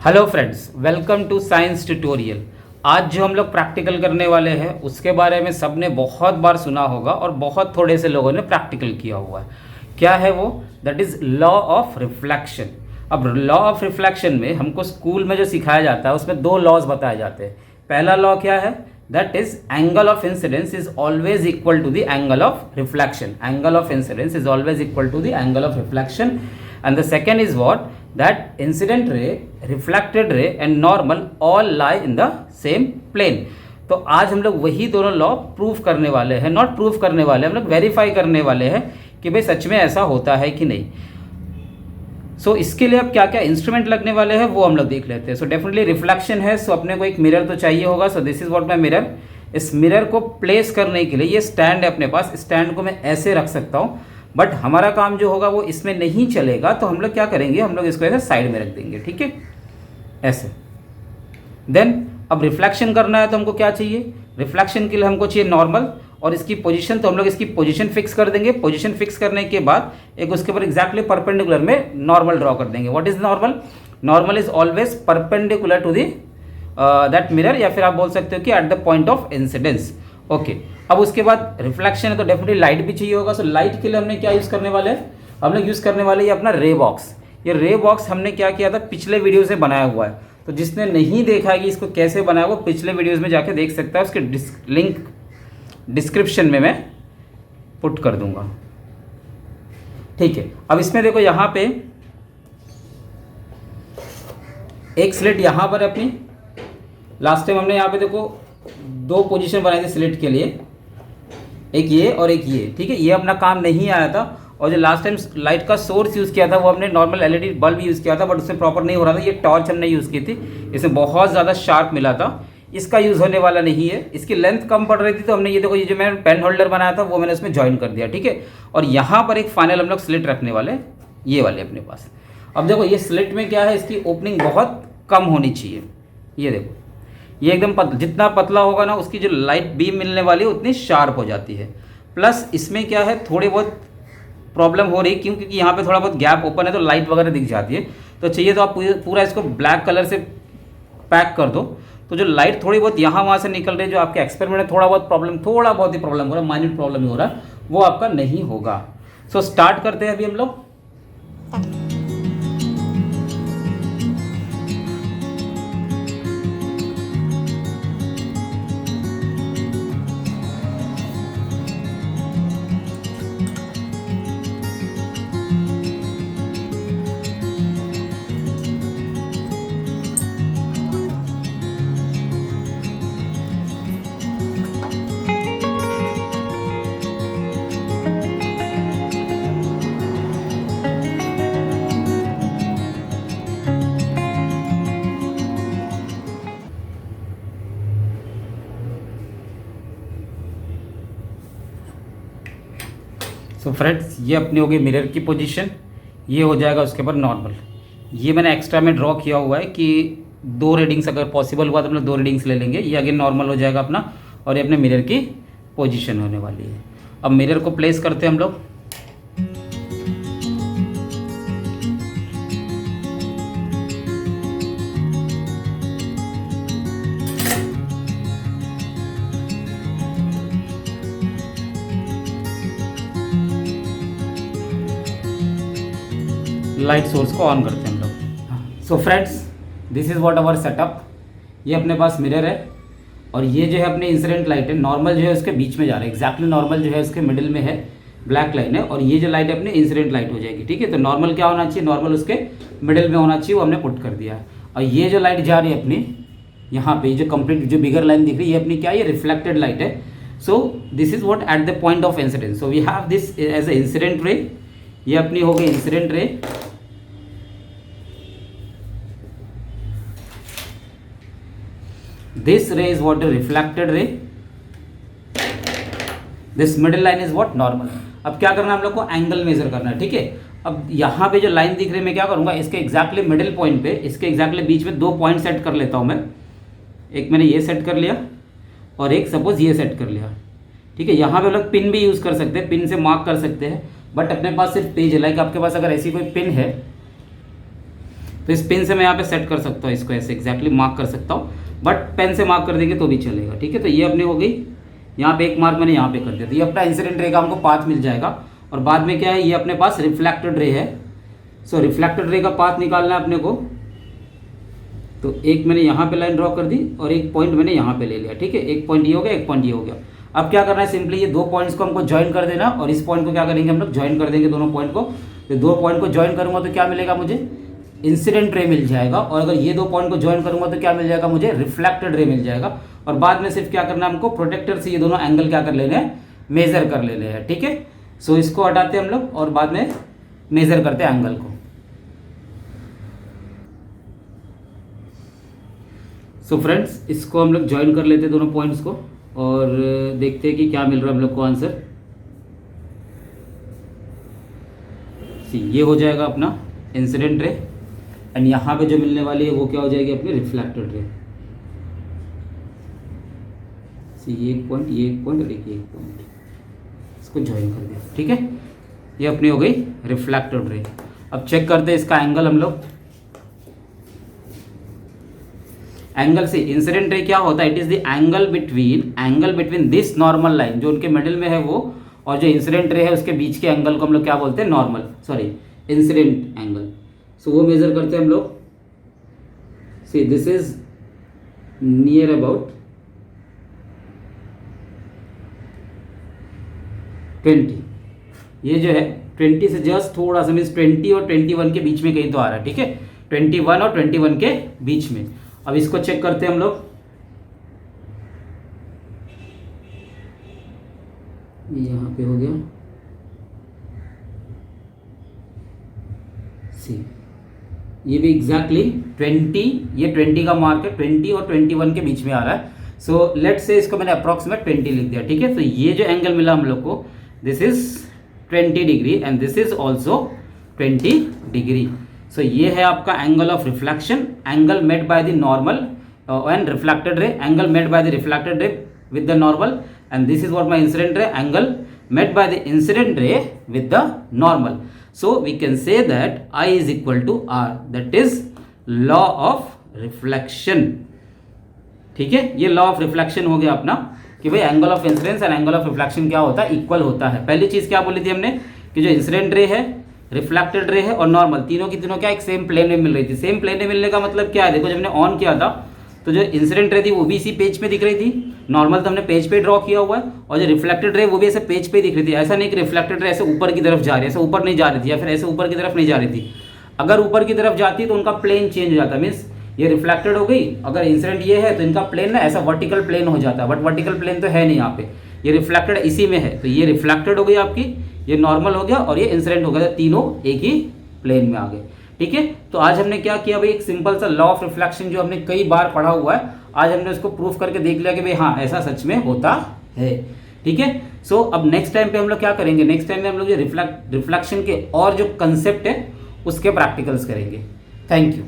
Hello friends, welcome to science tutorial. आज जो हम लोग प्रैक्टिकल करने वाले हैं उसके बारे में सबने बहुत बार सुना होगा और बहुत थोड़े से लोगों ने प्रैक्टिकल किया हुआ है। क्या है वो? That is law of reflection. अब लॉ ऑफ रिफ्लेक्शन में हमको स्कूल में जो सिखाया जाता है उसमें दो लॉज बताए जाते हैं। पहला लॉ क्या है? That is angle of incidence is always equal to the angle of reflection. Angle of incidence is always equal to the angle of reflection. And the second is what? That incident ray, reflected ray and normal all lie in the same plane. तो आज हम लोग वही दोनों law proof करने वाले हैं, not proof करने वाले, हम लोग वेरीफाई करने वाले हैं कि भाई सच में ऐसा होता है कि नहीं। सो इसके लिए अब क्या क्या इंस्ट्रूमेंट लगने वाले हैं वो हम लोग देख लेते हैं। सो डेफिनेटली रिफ्लेक्शन है, सो अपने को एक मिरर तो चाहिए होगा। सो this is what my mirror. इस मिरर को प्लेस करने के लिए ये स्टैंड है अपने पास। स्टैंड को मैं ऐसे रख सकता हूँ, बट हमारा काम जो होगा वो इसमें नहीं चलेगा। तो हम लोग क्या करेंगे, हम लोग इसको ऐसे साइड में रख देंगे, ठीक है, ऐसे। देन अब रिफ्लेक्शन करना है तो हमको क्या चाहिए? रिफ्लेक्शन के लिए हमको चाहिए नॉर्मल और इसकी पोजीशन। तो हम लोग इसकी पोजीशन फिक्स कर देंगे। पोजीशन फिक्स करने के बाद एक उसके ऊपर एग्जैक्टली परपेंडिकुलर में नॉर्मल ड्रॉ कर देंगे। What is normal? Normal is always perpendicular to the that mirror, या फिर आप बोल सकते हो कि at the point of incidence. Okay, अब उसके बाद रिफ्लेक्शन है तो डेफिनेटली लाइट भी चाहिए होगा। सो लाइट के लिए हमने क्या यूज़ करने वाले हैं? हम लोग यूज़ करने वाले ये अपना रे बॉक्स। ये रे बॉक्स हमने क्या किया था, पिछले वीडियो से बनाया हुआ है। तो जिसने नहीं देखा है कि इसको कैसे बनाया, वो पिछले वीडियोज़ में जाके देख सकता है। उसके लिंक डिस्क्रिप्शन में मैं पुट कर दूंगा, ठीक है। अब इसमें देखो यहाँ पे एक स्लिट यहाँ पर अपनी, लास्ट टाइम हमने यहाँ पे देखो दो पोजीशन बनाई थी स्लिट के लिए, एक ये और एक ये, ठीक है। ये अपना काम नहीं आया था। और जो लास्ट टाइम लाइट का सोर्स यूज़ किया था वो हमने नॉर्मल एलईडी बल्ब यूज़ किया था, बट उससे प्रॉपर नहीं हो रहा था। ये टॉर्च हमने यूज़ की थी, इसमें बहुत ज़्यादा शार्प मिला था। इसका यूज़ होने वाला नहीं है। इसकी लेंथ कम पड़ रही थी तो हमने ये देखो, ये जो मैंने पेन होल्डर बनाया था वो मैंने उसमें ज्वाइन कर दिया, ठीक है। और यहाँ पर एक फाइनल हम लोग स्लिट रखने वाले, ये वाले अपने पास। अब देखो ये स्लिट में क्या है, इसकी ओपनिंग बहुत कम होनी चाहिए। ये देखो, ये एकदम जितना पतला होगा ना, उसकी जो लाइट बीम मिलने वाली है उतनी शार्प हो जाती है। प्लस इसमें क्या है, थोड़ी बहुत प्रॉब्लम हो रही है क्योंकि यहाँ पे थोड़ा बहुत गैप ओपन है तो लाइट वगैरह दिख जाती है। तो चाहिए तो आप पूरा इसको ब्लैक कलर से पैक कर दो। तो जो लाइट थोड़ी बहुत यहाँ वहाँ से निकल रही है, जो आपके एक्सपेरिमेंट में थोड़ा बहुत ही प्रॉब्लम हो रहा है, माइन्यूट प्रॉब्लम ही हो रहा है, वो आपका नहीं होगा। सो स्टार्ट करते हैं अभी हम लोग। सो फ्रेंड्स, ये अपनी होगी मिरर की पोजीशन। ये हो जाएगा उसके बाद नॉर्मल। ये मैंने एक्स्ट्रा में ड्रॉ किया हुआ है कि दो रीडिंग्स अगर पॉसिबल हुआ तो हम लोग दो रीडिंग्स ले लेंगे। ये अगेन नॉर्मल हो जाएगा अपना, और ये अपने मिरर की पोजीशन होने वाली है। अब मिरर को प्लेस करते हैं हम लोग। लाइट सोर्स को ऑन करते हैं हम लोग। So friends, this is what our setup. ये अपने पास मिरर है और ये जो है अपनी इंसिडेंट लाइट है। नॉर्मल जो है उसके बीच में जा रहा है, एग्जैक्टली नॉर्मल जो है उसके मिडिल में है, ब्लैक लाइन है। और ये जो लाइट है अपनी इंसिडेंट लाइट हो जाएगी, ठीक है। तो नॉर्मल क्या होना चाहिए, नॉर्मल उसके मिडिल में होना चाहिए, वो हमने पुट कर दिया है। और ये जो लाइट जा रही है अपनी यहाँ पे, जो कंप्लीट जो बिगर लाइन दिख रही है, ये अपनी क्या है, ये रिफ्लेक्टेड लाइट है। So this is what at the point of incidence. So we have this as a incident ray. ये अपनी हो गई incident ray. This ray is what, a reflected ray. This middle line is what, normal. अब क्या करना है, हम लोग को एंगल मेजर करना है, ठीक है। अब यहाँ पे जो लाइन दिख रही है, मैं क्या करूँगा, इसके एग्जैक्टली मिडिल पॉइंट पे, इसके एग्जैक्टली बीच में दो पॉइंट सेट कर लेता हूँ मैं। एक मैंने ये सेट कर लिया और एक सपोज ये सेट कर लिया, ठीक है। यहाँ पे लोग पिन भी यूज़ कर सकते हैं, पिन से मार्क कर सकते हैं, बट अपने पास सिर्फ पेज है। लाइक आपके पास अगर ऐसी कोई पिन है, तो इस पेन से मैं यहाँ पे सेट कर सकता हूँ, इसको ऐसे एग्जैक्टली मार्क कर सकता हूँ, बट पेन से मार्क कर देंगे तो भी चलेगा। ठीक है, तो ये अपनी हो गई, यहाँ पे एक मार्क मैंने यहाँ पे कर दिया, तो ये अपना इंसिडेंट रे का हमको पाथ मिल जाएगा। और बाद में क्या है, ये अपने पास रिफ्लेक्टेड रे है। सो रिफ्लेक्टेड रे का पाथ निकालना है अपने को, तो एक मैंने यहाँ पे लाइन ड्रॉ कर दी और एक पॉइंट मैंने यहाँ पे ले लिया। ठीक है, एक पॉइंट ये हो गया, एक पॉइंट ये हो गया। अब क्या करना है, सिंपली ये दो पॉइंट्स को हमको ज्वाइन कर देना, और इस पॉइंट को क्या करेंगे हम लोग, ज्वाइन कर देंगे दोनों पॉइंट को। तो दो पॉइंट को ज्वाइन करूंगा तो क्या मिलेगा मुझे, इंसिडेंट रे मिल जाएगा। और अगर ये दो पॉइंट को ज्वाइन करूंगा तो क्या मिल जाएगा मुझे, रिफ्लेक्टेड रे मिल जाएगा। और बाद में सिर्फ क्या करना है हमको, प्रोटेक्टर से ये दोनों एंगल क्या कर लेने हैं, मेजर कर लेने हैं। ठीक है, सो इसको हटाते हैं हम लोग और बाद में मेजर करते हैं एंगल को। सो फ्रेंड्स, इसको हम लोग ज्वाइन कर लेते हैं दोनों पॉइंट्स को और देखते हैं कि क्या मिल रहा है हम लोग को आंसर। ये हो जाएगा अपना इंसिडेंट रे, एंड यहाँ पे जो मिलने वाली है वो क्या हो जाएगी अपनी रिफ्लेक्टेड रे। ये एक पॉइंट, ये एक पॉइंट और एक पॉइंट, इसको ज्वाइन कर दिया। ठीक है, ये अपनी हो गई रिफ्लेक्टेड रे। अब चेक करते हैं इसका एंगल हम लोग। एंगल से इंसिडेंट रे क्या होता है, it is the angle between this normal line जो उनके मिडिल में है वो, और जो इंसिडेंट रे है उसके बीच के एंगल को हम लोग क्या बोलते हैं, नॉर्मल, सॉरी इंसिडेंट एंगल। सो वो मेजर करते हैं हम लोग। See this is near about 20, ये जो है 20 से जस्ट थोड़ा सा, मीन्स 20 और 21 के बीच में कहीं तो आ रहा है। ठीक है, 21 और 21 के बीच में। अब इसको चेक करते हैं हम लोग। यहाँ पे हो गया, सी ये भी एग्जैक्टली 20, ये 20 का मार्क है, 20 और 21 के बीच में आ रहा है। सो लेट से इसको मैंने अप्रॉक्सीमेट 20 लिख दिया। ठीक है, तो ये जो एंगल मिला हम लोग को, this is 20 degree and this is also 20 degree. So ये है आपका angle of reflection, angle made by the normal and reflected ray, angle made by the reflected ray with the normal, and this is what my incident ray, angle met by the incident ray with the normal. So we can say that I is equal to R, that is law of reflection. ठीक है, ये law of reflection हो गया अपना कि भाई angle of incidence and angle of reflection क्या होता है, इक्वल होता है। पहली चीज क्या बोली थी हमने कि जो इंसिडेंट रे है, रिफ्लेक्टेड रे है और नॉर्मल, तीनों की तीनों क्या एक सेम प्लेन में मिल रही थी। सेम प्लेन में मिलने का मतलब क्या है, देखो जब हमने ऑन किया था तो जो इंसिडेंट रे थी वो भी इसी पेज पे दिख रही थी, नॉर्मल तो हमने पेज पे ड्रॉ किया हुआ है, और जो रिफ्लेक्टेड रे वो भी ऐसे पेज पे दिख रही थी। ऐसा नहीं कि रिफ्लेक्टेड रे ऐसे ऊपर की तरफ जा रही है, ऐसे ऊपर नहीं जा रही थी या फिर ऐसे ऊपर की तरफ नहीं जा रही थी। अगर ऊपर की तरफ जाती तो उनका प्लेन चेंज हो जाता, मीन्स ये रिफ्लेक्टेड हो गई, अगर इंसिडेंट ये है तो इनका प्लेन ना ऐसा वर्टिकल प्लेन हो जाता है, बट वर्टिकल प्लेन तो है नहीं यहाँ पे, ये रिफ्लेक्टेड इसी में है। तो ये रिफ्लेक्टेड हो गई आपकी, ये नॉर्मल हो गया और ये इंसिडेंट हो गया, तीनों एक ही प्लेन में आ गए। ठीक है, तो आज हमने क्या किया भाई, एक सिंपल सा लॉ ऑफ रिफ्लेक्शन जो हमने कई बार पढ़ा हुआ है, आज हमने उसको प्रूफ करके देख लिया कि भाई हाँ ऐसा सच में होता है। ठीक है, सो अब नेक्स्ट टाइम पे हम लोग क्या करेंगे, नेक्स्ट टाइम में हम लोग जो रिफ्लेक्शन के और जो कंसेप्ट है उसके प्रैक्टिकल्स करेंगे। Thank you.